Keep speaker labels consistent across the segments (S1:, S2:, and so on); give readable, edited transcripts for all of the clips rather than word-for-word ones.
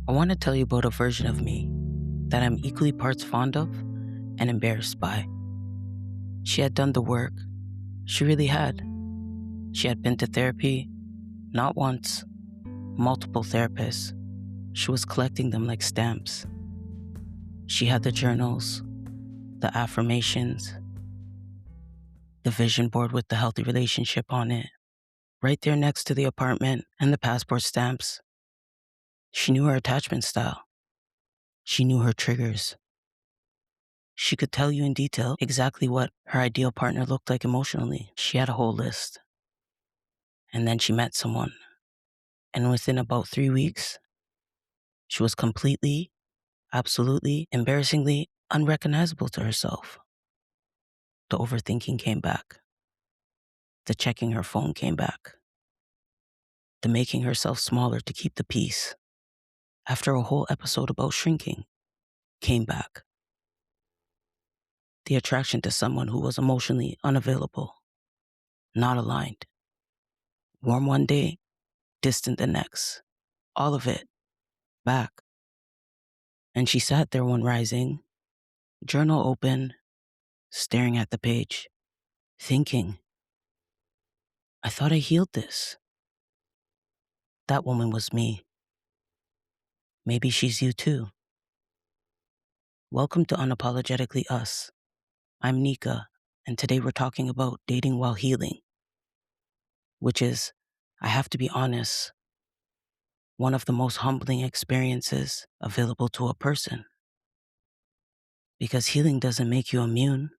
S1: I want to tell you about a version of me that I'm equally parts fond of and embarrassed by. She had done the work. She really had. She had been to therapy, not once, multiple therapists. She was collecting them like stamps. She had the journals, the affirmations, the vision board with the healthy relationship on it, right there next to the apartment and the passport stamps. She knew her attachment style. She knew her triggers. She could tell you in detail exactly what her ideal partner looked like emotionally. She had a whole list. And then she met someone. And within about 3 weeks, she was completely, absolutely, embarrassingly unrecognizable to herself. The overthinking came back. The checking her phone came back. The making herself smaller to keep the peace, after a whole episode about shrinking, came back. The attraction to someone who was emotionally unavailable, not aligned. Warm one day, distant the next. All of it back. And she sat there one rising, journal open, staring at the page, thinking, I thought I healed this. That woman was me. Maybe she's you too. Welcome to Unapologetically Us. I'm Nika, and today we're talking about dating while healing, which is, I have to be honest, one of the most humbling experiences available to a person. Because healing doesn't make you immune,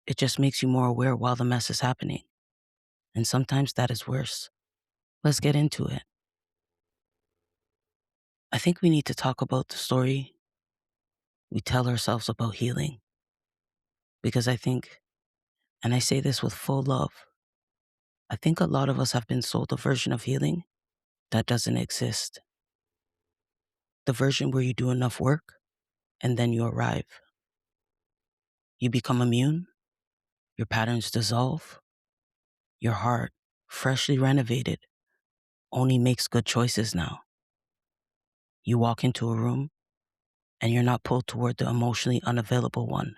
S1: it just makes you more aware while the mess is happening. And sometimes that is worse. Let's get into it. I think we need to talk about the story we tell ourselves about healing. Because I think, and I say this with full love, I think a lot of us have been sold a version of healing that doesn't exist. The version where you do enough work and then you arrive. You become immune, your patterns dissolve, your heart, freshly renovated, only makes good choices now. You walk into a room and you're not pulled toward the emotionally unavailable one.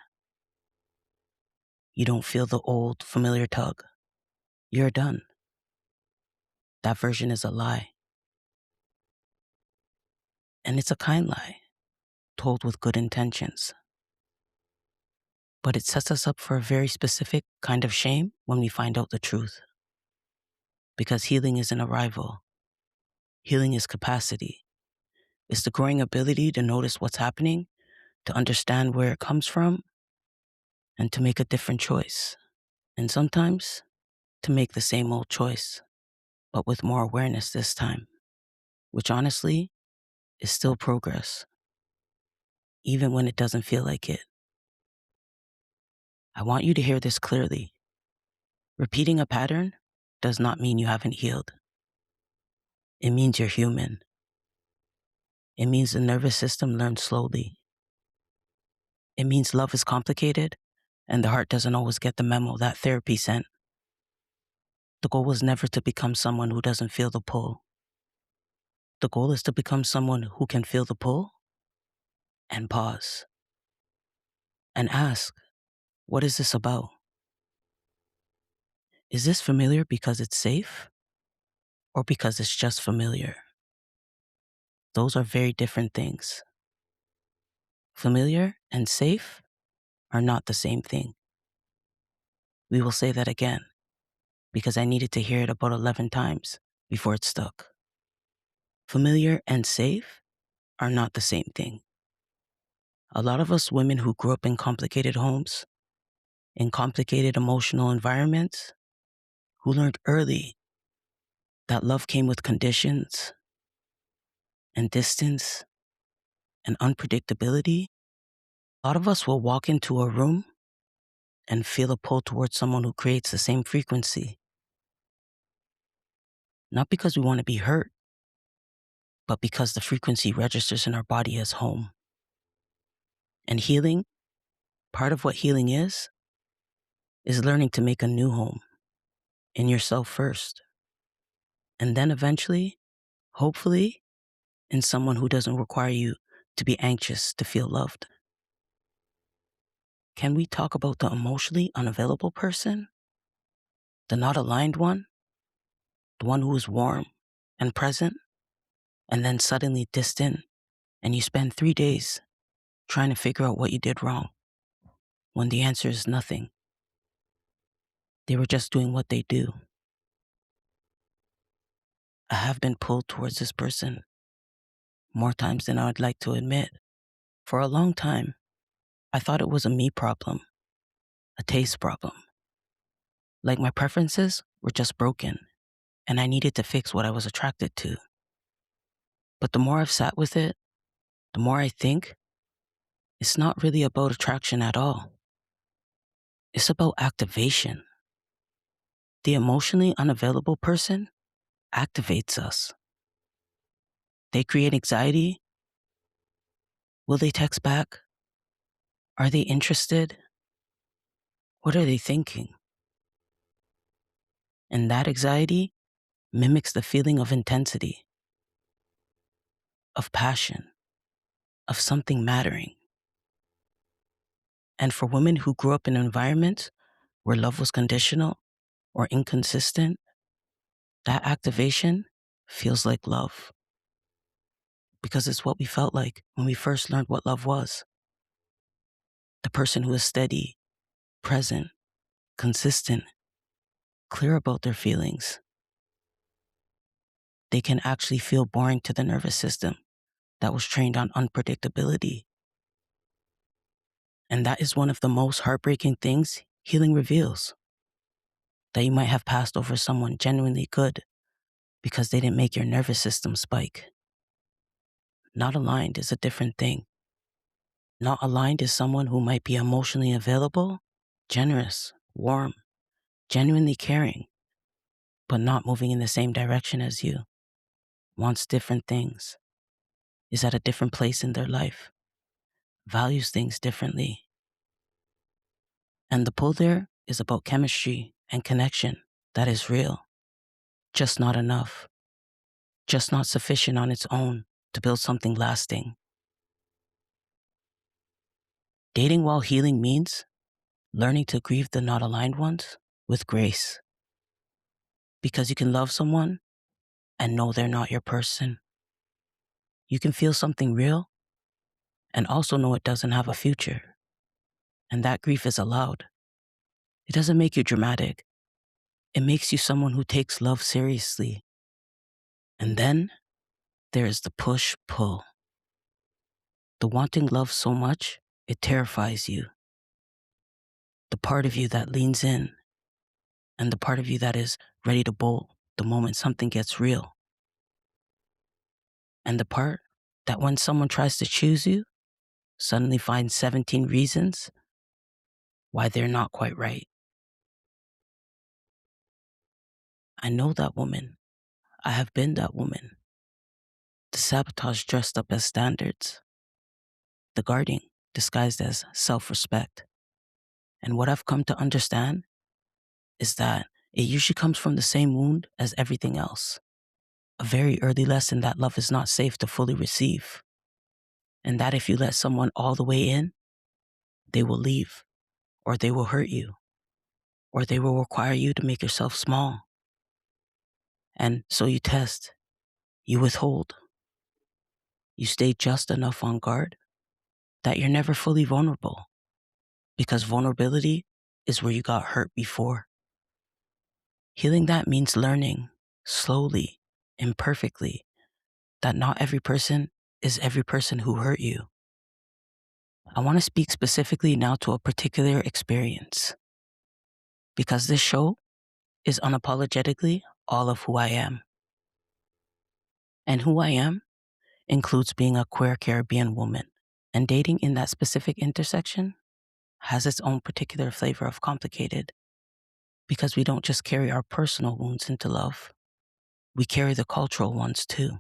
S1: You don't feel the old, familiar tug. You're done. That version is a lie. And it's a kind lie, told with good intentions. But it sets us up for a very specific kind of shame when we find out the truth. Because healing isn't arrival. Healing is capacity. It's the growing ability to notice what's happening, to understand where it comes from, and to make a different choice. And sometimes, to make the same old choice, but with more awareness this time, which honestly is still progress, even when it doesn't feel like it. I want you to hear this clearly. Repeating a pattern does not mean you haven't healed. It means you're human. It means the nervous system learns slowly. It means love is complicated and the heart doesn't always get the memo that therapy sent. The goal was never to become someone who doesn't feel the pull. The goal is to become someone who can feel the pull and pause and ask, what is this about? Is this familiar because it's safe or because it's just familiar? Those are very different things. Familiar and safe are not the same thing. We will say that again because I needed to hear it about 11 times before it stuck. Familiar and safe are not the same thing. A lot of us women who grew up in complicated homes, in complicated emotional environments, who learned early that love came with conditions and distance and unpredictability, a lot of us will walk into a room and feel a pull towards someone who creates the same frequency. Not because we want to be hurt, but because the frequency registers in our body as home. And healing, part of what healing is learning to make a new home in yourself first. And then eventually, hopefully, in someone who doesn't require you to be anxious to feel loved? Can we talk about the emotionally unavailable person? The not aligned one? The one who is warm and present and then suddenly distant, and you spend 3 days trying to figure out what you did wrong when the answer is nothing. They were just doing what they do. I have been pulled towards this person more times than I would like to admit. For a long time, I thought it was a me problem, a taste problem. Like my preferences were just broken and I needed to fix what I was attracted to. But the more I've sat with it, the more I think it's not really about attraction at all. It's about activation. The emotionally unavailable person activates us. They create anxiety. Will they text back? Are they interested? What are they thinking? And that anxiety mimics the feeling of intensity, of passion, of something mattering. And for women who grew up in environments where love was conditional or inconsistent, that activation feels like love. Because it's what we felt like when we first learned what love was. The person who is steady, present, consistent, clear about their feelings. They can actually feel boring to the nervous system that was trained on unpredictability. And that is one of the most heartbreaking things healing reveals. That you might have passed over someone genuinely good because they didn't make your nervous system spike. Not aligned is a different thing. Not aligned is someone who might be emotionally available, generous, warm, genuinely caring, but not moving in the same direction as you, wants different things, is at a different place in their life, values things differently. And the pull there is about chemistry and connection that is real, just not enough, just not sufficient on its own to build something lasting. Dating while healing means learning to grieve the not aligned ones with grace. Because you can love someone and know they're not your person. You can feel something real and also know it doesn't have a future. And that grief is allowed. It doesn't make you dramatic. It makes you someone who takes love seriously. And then there is the push-pull. The wanting love so much, it terrifies you. The part of you that leans in and the part of you that is ready to bolt the moment something gets real. And the part that when someone tries to choose you, suddenly finds 17 reasons why they're not quite right. I know that woman. I have been that woman. The sabotage dressed up as standards. The guarding disguised as self-respect. And what I've come to understand is that it usually comes from the same wound as everything else. A very early lesson that love is not safe to fully receive. And that if you let someone all the way in, they will leave, or they will hurt you, or they will require you to make yourself small. And so you test, you withhold, you stay just enough on guard that you're never fully vulnerable. Because vulnerability is where you got hurt before. Healing that means learning, slowly, imperfectly, that not every person is every person who hurt you. I want to speak specifically now to a particular experience. Because this show is unapologetically all of who I am. And who I am includes being a queer Caribbean woman. And dating in that specific intersection has its own particular flavor of complicated. Because we don't just carry our personal wounds into love, we carry the cultural ones too.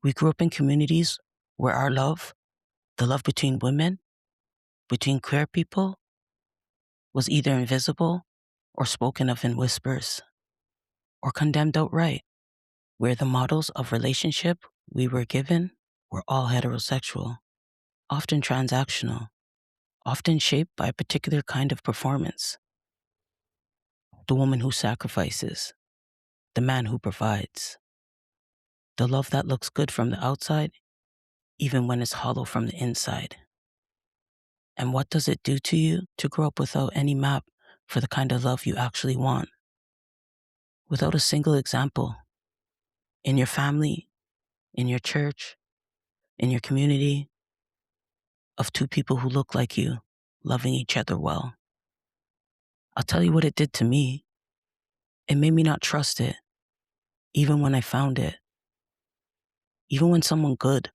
S1: We grew up in communities where our love, the love between women, between queer people, was either invisible or spoken of in whispers, or condemned outright, where the models of relationship we were given were all heterosexual, often transactional, often shaped by a particular kind of performance. The woman who sacrifices, the man who provides, the love that looks good from the outside, even when it's hollow from the inside. And what does it do to you to grow up without any map for the kind of love you actually want? Without a single example in your family, in your church, in your community, of two people who look like you, loving each other well. I'll tell you what it did to me. It made me not trust it, even when I found it. Even when someone good,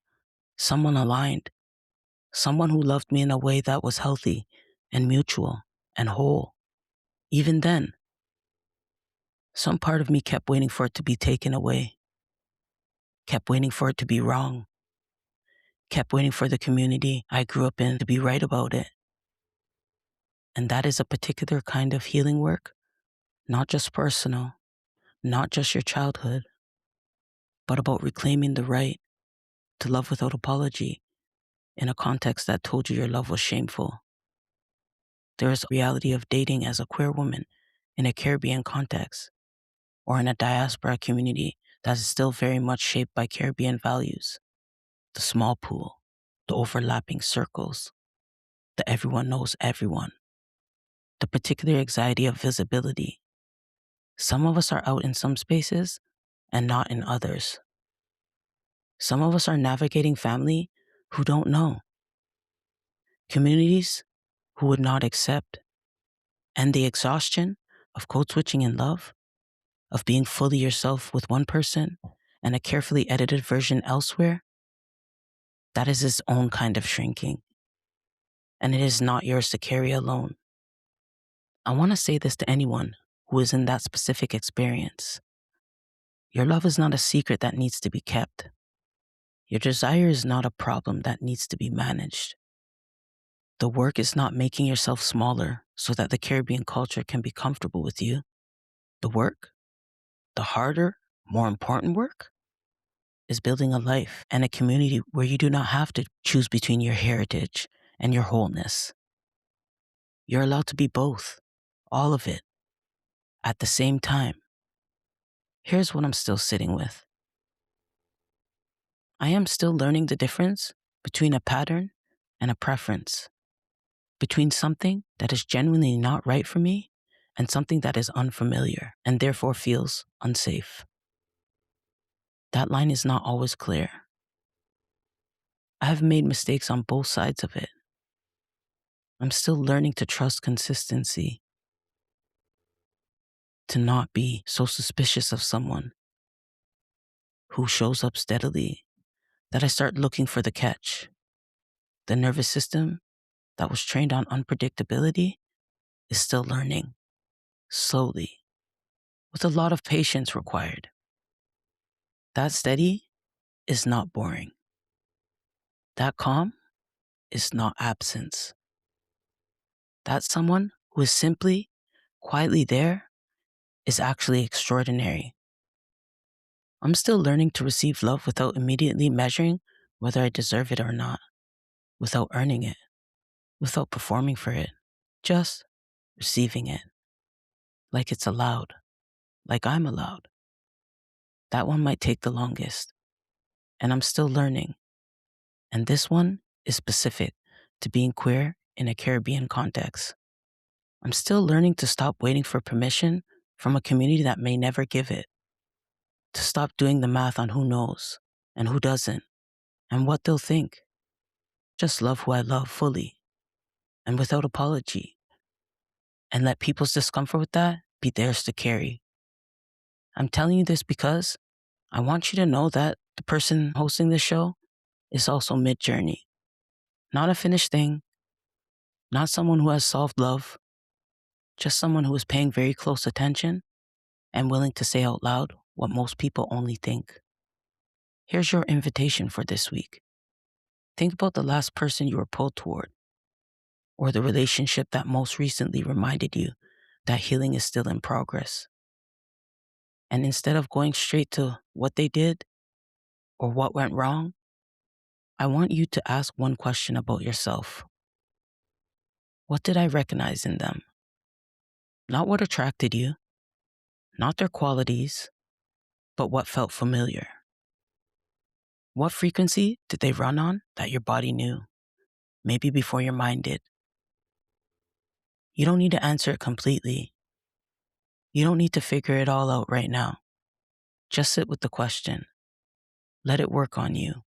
S1: someone aligned, someone who loved me in a way that was healthy and mutual and whole. Even then, some part of me kept waiting for it to be taken away, kept waiting for it to be wrong, kept waiting for the community I grew up in to be right about it. And that is a particular kind of healing work, not just personal, not just your childhood, but about reclaiming the right to love without apology in a context that told you your love was shameful. There is a reality of dating as a queer woman in a Caribbean context or in a diaspora community that is still very much shaped by Caribbean values. The small pool, the overlapping circles, the everyone knows everyone, the particular anxiety of visibility. Some of us are out in some spaces and not in others. Some of us are navigating family who don't know, communities who would not accept, and the exhaustion of code switching in love, of being fully yourself with one person and a carefully edited version elsewhere. That is its own kind of shrinking, and it is not yours to carry alone. I want to say this to anyone who is in that specific experience. Your love is not a secret that needs to be kept. Your desire is not a problem that needs to be managed. The work is not making yourself smaller so that the Caribbean culture can be comfortable with you. The work, the harder, more important work, is building a life and a community where you do not have to choose between your heritage and your wholeness. You're allowed to be both, all of it, at the same time. Here's what I'm still sitting with. I am still learning the difference between a pattern and a preference, between something that is genuinely not right for me and something that is unfamiliar and therefore feels unsafe. That line is not always clear. I have made mistakes on both sides of it. I'm still learning to trust consistency, to not be so suspicious of someone who shows up steadily that I start looking for the catch. The nervous system that was trained on unpredictability is still learning, slowly, with a lot of patience required. That steady is not boring. That calm is not absence. That someone who is simply, quietly there is actually extraordinary. I'm still learning to receive love without immediately measuring whether I deserve it or not, without earning it, without performing for it, just receiving it, like it's allowed, like I'm allowed. That one might take the longest, and I'm still learning. And this one is specific to being queer in a Caribbean context. I'm still learning to stop waiting for permission from a community that may never give it, to stop doing the math on who knows and who doesn't and what they'll think. Just love who I love fully and without apology, and let people's discomfort with that be theirs to carry. I'm telling you this because I want you to know that the person hosting this show is also mid-journey. Not a finished thing, not someone who has solved love, just someone who is paying very close attention and willing to say out loud what most people only think. Here's your invitation for this week. Think about the last person you were pulled toward, or the relationship that most recently reminded you that healing is still in progress. And instead of going straight to what they did, or what went wrong, I want you to ask one question about yourself. What did I recognize in them? Not what attracted you, not their qualities, but what felt familiar. What frequency did they run on that your body knew, maybe before your mind did? You don't need to answer it completely. You don't need to figure it all out right now. Just sit with the question. Let it work on you.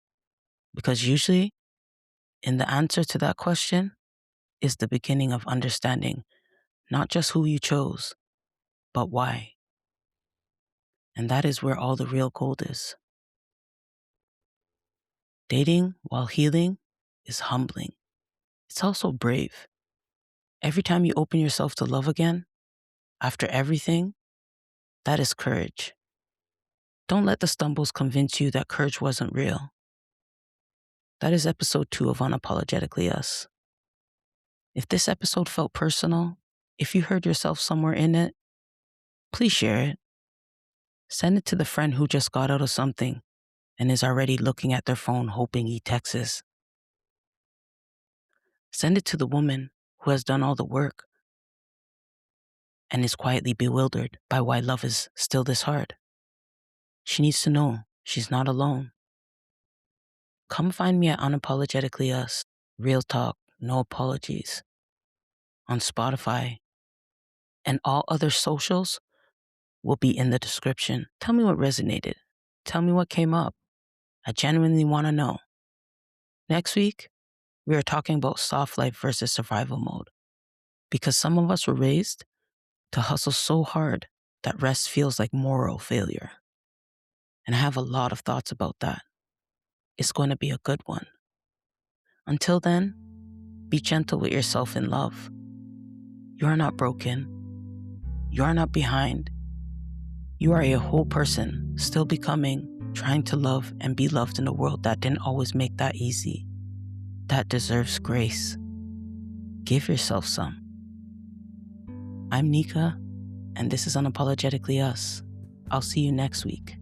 S1: Because usually, in the answer to that question is the beginning of understanding not just who you chose, but why. And that is where all the real gold is. Dating while healing is humbling. It's also brave. Every time you open yourself to love again, after everything, that is courage. Don't let the stumbles convince you that courage wasn't real. That is episode 2 of Unapologetically Us. If this episode felt personal, if you heard yourself somewhere in it, please share it. Send it to the friend who just got out of something and is already looking at their phone hoping he texts. Send it to the woman who has done all the work and is quietly bewildered by why love is still this hard. She needs to know she's not alone. Come find me at Unapologetically Us, real talk, no apologies, on Spotify, and all other socials will be in the description. Tell me what resonated. Tell me what came up. I genuinely want to know. Next week, we are talking about soft life versus survival mode. Because some of us were raised to hustle so hard that rest feels like moral failure. And I have a lot of thoughts about that. It's going to be a good one. Until then, be gentle with yourself in love. You are not broken. You are not behind. You are a whole person, still becoming, trying to love and be loved in a world that didn't always make that easy. That deserves grace. Give yourself some. I'm Nika, and this is Unapologetically Us. I'll see you next week.